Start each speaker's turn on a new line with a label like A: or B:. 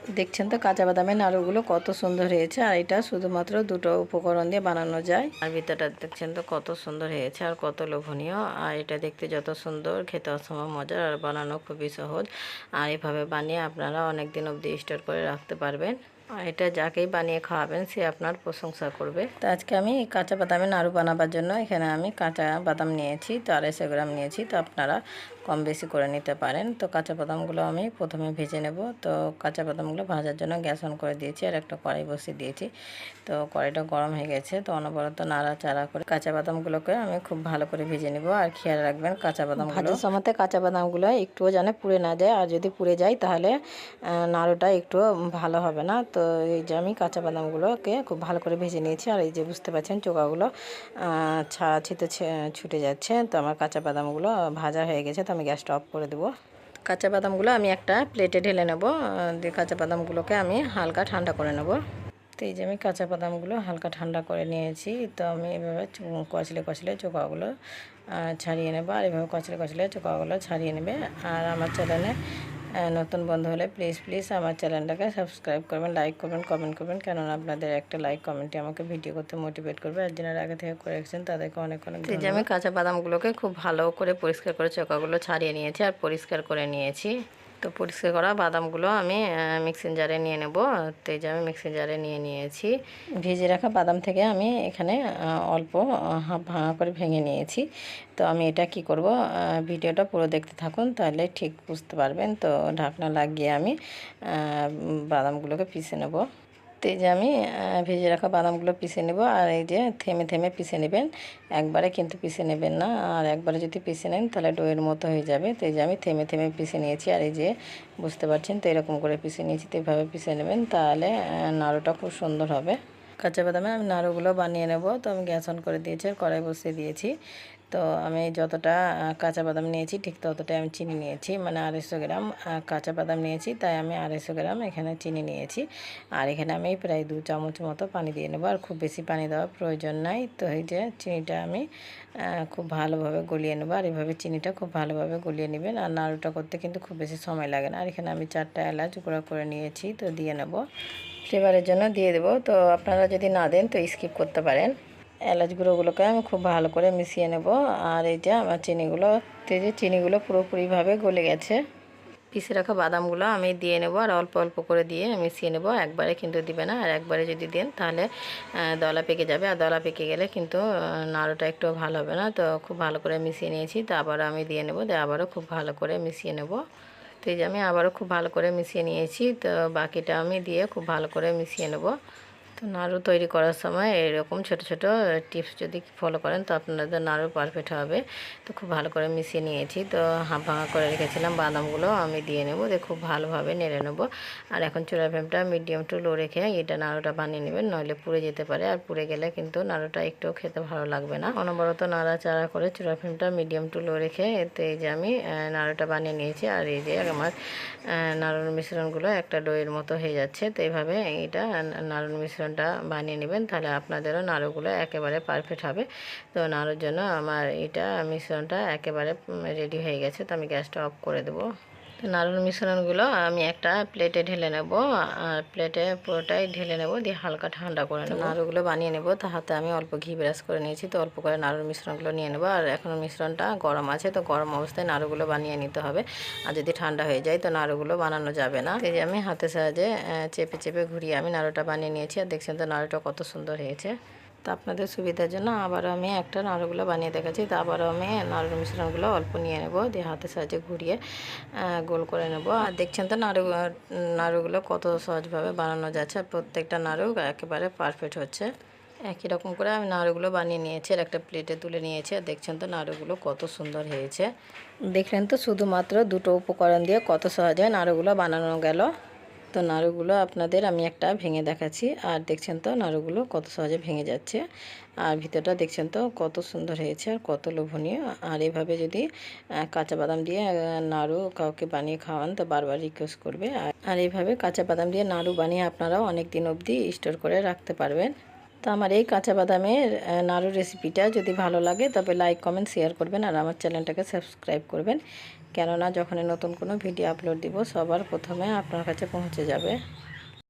A: দেখছেন তো কাঁচা বাদামের নাড়ুগুলো কত সুন্দর হয়েছে। আর এটা শুধুমাত্র দুটো উপকরণ দিয়ে বানানো যায়। আর ভিতরটা দেখছেন তো কত সুন্দর হয়েছে আর কত লোভনীয়। আর এটা দেখতে যত সুন্দর, খেতে অসম্ভব মজার আর বানানো খুবই সহজ। আর এভাবে বানিয়ে আপনারা অনেক দিন অবধি স্টোর করে রাখতে পারবেন। আর এটা যাকেই বানিয়ে খাওয়াবেন সে আপনার প্রশংসা করবে। তো আজকে আমি কাঁচা বাদামের নাড়ু বানাবার জন্য এখানে আমি কাঁচা বাদাম নিয়েছি, তো 250 গ্রাম নিয়েছি। তো আপনারা কম বেশি করে নিতে পারেন। তো কাঁচা বাদামগুলো আমি প্রথমে ভেজে নেব। তো কাঁচা বাদামগুলো ভাজার জন্য গ্যাস অন করে দিয়েছি আর একটা কড়াই বসিয়ে দিয়েছি। তো কড়াইটা গরম হয়ে গেছে। তো অনবরত নাড়াচাড়া করে কাঁচা বাদামগুলোকে আমি খুব ভালো করে ভেজে নেব। আর খেয়াল রাখবেন কাঁচা বাদাম ভাজার সময়তে কাঁচা বাদামগুলো একটুও যেন পুড়ে না যায়। আর যদি পুড়ে যায় তাহলে নাড়ুটা একটু ভালো হবে না। তো এই যে আমি কাঁচা বাদামগুলোকে খুব ভালো করে ভেজে নিয়েছি। আর এই যে বুঝতে পারছেন চোকাগুলো ছিটে ছুটে যাচ্ছে। তো আমার কাঁচা বাদামগুলো ভাজা হয়ে গেছে। তো আমি গ্যাসটা অফ করে দেবো। কাঁচা বাদামগুলো আমি একটা প্লেটে ঢেলে নেব। দিয়ে কাঁচা বাদামগুলোকে আমি হালকা ঠান্ডা করে নেব। তো এই যে আমি কাঁচা বাদামগুলো হালকা ঠান্ডা করে নিয়েছি। তো আমি এভাবে কচলে চোকাগুলো ছাড়িয়ে নেব। আর এভাবে কচলে চোকাগুলো ছাড়িয়ে নেবে। আর আমার চ্যানেলে নতুন বন্ধু হলে প্লিজ আমার চ্যানেলটাকে সাবস্ক্রাইব করবেন, লাইক করবেন, কমেন্ট করবেন। কেননা আপনাদের একটা লাইক কমেন্টই আমাকে ভিডিও করতে মোটিভেট করবে। আর যারা আগে থেকে করে রেখেছেন তাদেরকে অনেক এই যে আমি কাঁচা বাদামগুলোকে খুব ভালো করে পরিষ্কার করে চোকাগুলো ছাড়িয়ে নিয়েছি আর পরিষ্কার করে নিয়েছি। তো পরিষ্কার করা বাদামগুলো আমি মিক্সিং জারে নিয়ে নেব। তো এই যে আমি মিক্সিং জারে নিয়ে নিয়েছি। ভেজে রাখা বাদাম থেকে আমি এখানে অল্প হাফ ভাঙা করে ভেঙে নিয়েছি। তো আমি এটা কি করব, ভিডিওটা পুরো দেখতে থাকুন তাহলে ঠিক বুঝতে পারবেন। তো ঢাকনা লাগিয়ে আমি বাদামগুলোকে পিষে নেব। তো এই যে আমি ভেজে রাখা বাদামগুলো পিষে নেব। আর এই যে থেমে থেমে পিষে নেবেন, একবারে কিন্তু পিষে নেবেন না। আর একবারে যদি পিষে নেন তাহলে ডোয়ের মতো হয়ে যাবে। তো এই যে আমি থেমে থেমে পিষে নিয়েছি। আর এই যে বুঝতে পারছেন তো এরকম করে পিষে নিয়েছি। তো এইভাবে পিষে নেবেন তাহলে নাড়ুটা খুব সুন্দর হবে। কাঁচা বাদামে আমি নাড়ুগুলো বানিয়ে নেব। তো আমি গ্যাস অন করে দিয়েছি আর কড়াই বসিয়ে দিয়েছি। তো আমি যতটা কাঁচা বাদাম নিয়েছি ঠিক ততটাই আমি চিনি নিয়েছি, মানে 250 গ্রাম কাঁচা বাদাম নিয়েছি, তাই আমি 250 গ্রাম এখানে চিনি নিয়েছি। আর এখানে আমি প্রায় 2 চামচ মতো পানি দিয়ে নেব। আর খুব বেশি পানি দেওয়ার প্রয়োজন নাই। তো এই যে চিনিটা আমি খুব ভালোভাবে গলিয়ে নেব। আর এইভাবে চিনিটা খুব ভালোভাবে গলিয়ে নেবেন। আর নাড়ুটা করতে কিন্তু খুব বেশি সময় লাগে না। আর এখানে আমি 4টা এলাচ গুঁড়ো করে নিয়েছি, তো দিয়ে নেব। ফ্লেভারের জন্য দিয়ে দেবো। তো আপনারা যদি না দেন তো স্কিপ করতে পারেন। এলাচ গুঁড়োগুলোকে আমি খুব ভালো করে মিশিয়ে নেব। আর এই যে আমার চিনিগুলো পুরোপুরিভাবে গলে গেছে। পিষে রাখা বাদামগুলো আমি দিয়ে নেব। আর অল্প অল্প করে দিয়ে মিশিয়ে নেব, একবারে কিন্তু দিবে না। আর একবারে যদি দেন তাহলে দলা পেকে যাবে। আর দলা পেকে গেলে কিন্তু নাড়ুটা একটু ভালো হবে না। তো খুব ভালো করে মিশিয়ে নিয়েছি। তো আবারও আমি দিয়ে নেব, দিয়ে আবারও খুব ভালো করে মিশিয়ে নেব। তো এই যে আমি আবারও খুব ভালো করে মিশিয়ে নিয়েছি। তো বাকিটা আমি দিয়ে খুব ভালো করে মিশিয়ে নেব। তো নাড়ু তৈরি করার সময় এরকম ছোট ছোট টিপস যদি ফলো করেন তো আপনাদের নাড়ু পারফেক্ট হবে। তো খুব ভালো করে মিশিয়ে নিয়েছি। তো হাফ ভাঙা করে রেখেছিলাম বাদামগুলো আমি দিয়ে নেব, দিয়ে খুব ভালোভাবে নেড়ে নেব। আর এখন চুলার ফ্লেমটা মিডিয়াম টু লো রেখে এটা নাড়ুটা বানিয়ে নেবেন, নইলে পুড়ে যেতে পারে। আর পুড়ে গেলে কিন্তু নাড়ুটা একটুও খেতে ভালো লাগবে না। অনবরত নাড়াচাড়া করে চুলার ফ্লেমটা মিডিয়াম টু লো রেখে এতে এই যে আমি নাড়ুটা বানিয়ে নিয়েছি। আর এই যে আমার নাড়ুর মিশ্রণগুলো একটা ডোয়ের মতো হয়ে যাচ্ছে। তো এইভাবে এটা নাড়ুর মিশ্রণটা বানিয়ে নেবেন, তাহলে আপনাদেরও নাড়ুগুলো একেবারে পারফেক্ট হবে। তো নাড়ুর জন্য আমার এটা মিশ্রণটা একেবারে রেডি হয়ে গেছে। তো আমি গ্যাসটা অফ করে দেবো। তো নাড়ুর মিশ্রণগুলো আমি একটা প্লেটে ঢেলে নেব। আর প্লেটে পুরোটাই ঢেলে নেব, দিয়ে হালকা ঠান্ডা করে নেব। নাড়ুগুলো বানিয়ে নেব। তো হাতে আমি অল্প ঘি ব্রাশ করে নিয়েছি। তো অল্প করে নাড়ুর মিশ্রণগুলো নিয়ে নেব। আর এখন মিশ্রণটা গরম আছে, তো গরম অবস্থায় নাড়ুগুলো বানিয়ে নিতে হবে। আর যদি ঠান্ডা হয়ে যায় তো নাড়ুগুলো বানানো যাবে না। এই যে আমি হাতের সাহায্যে চেপে চেপে ঘুরিয়ে আমি নাড়ুটা বানিয়ে নিয়েছি। আর দেখছেন তো নাড়ুটা কত সুন্দর হয়েছে। তো আপনাদের সুবিধার জন্য আবারও আমি একটা নাড়ুগুলো বানিয়ে দেখাচ্ছি। তো আবারও আমি নাড়ুর মিশ্রণগুলো অল্প নিয়ে নেব, দিয়ে হাতের সাহায্যে ঘুরিয়ে গোল করে নেব। আর দেখছেন তো নাড়ুগুলো কত সহজভাবে বানানো যাচ্ছে। আর প্রত্যেকটা নাড়ু একেবারে পারফেক্ট হচ্ছে। একই রকম করে আমি নাড়ুগুলো বানিয়ে নিয়েছি আর একটা প্লেটে তুলে নিয়েছি। আর দেখছেন তো নাড়ুগুলো কত সুন্দর হয়েছে। দেখলেন তো শুধুমাত্র দুটো উপকরণ দিয়ে কত সহজে নাড়ুগুলো বানানো গেল। তো নাড়ুগুলো আপনাদের আমি একটা ভেঙে দেখাচ্ছি। আর দেখছেন তো নাড়ুগুলো কত সহজে ভেঙে যাচ্ছে। আর ভিতরটা দেখছেন তো কত সুন্দর হয়েছে আর কত লোভনীয়। আর এভাবে যদি কাঁচা বাদাম দিয়ে নাড়ু কাউকে বানিয়ে খাওয়ান তো বারবার রিকোয়েস্ট করবে। আর এইভাবে কাঁচা বাদাম দিয়ে নাড়ু বানিয়ে আপনারাও অনেক দিন অবধি স্টোর করে রাখতে পারবেন। তো আমার এই কাঁচা বাদামের নাড়ু রেসিপিটা যদি ভালো লাগে তবে লাইক কমেন্ট শেয়ার করবেন আর আমার চ্যানেলটাকে সাবস্ক্রাইব করবেন। কেননা যখনই নতুন কোনো ভিডিও আপলোড দিব সবার প্রথমে আপনার কাছে পৌঁছে যাবে।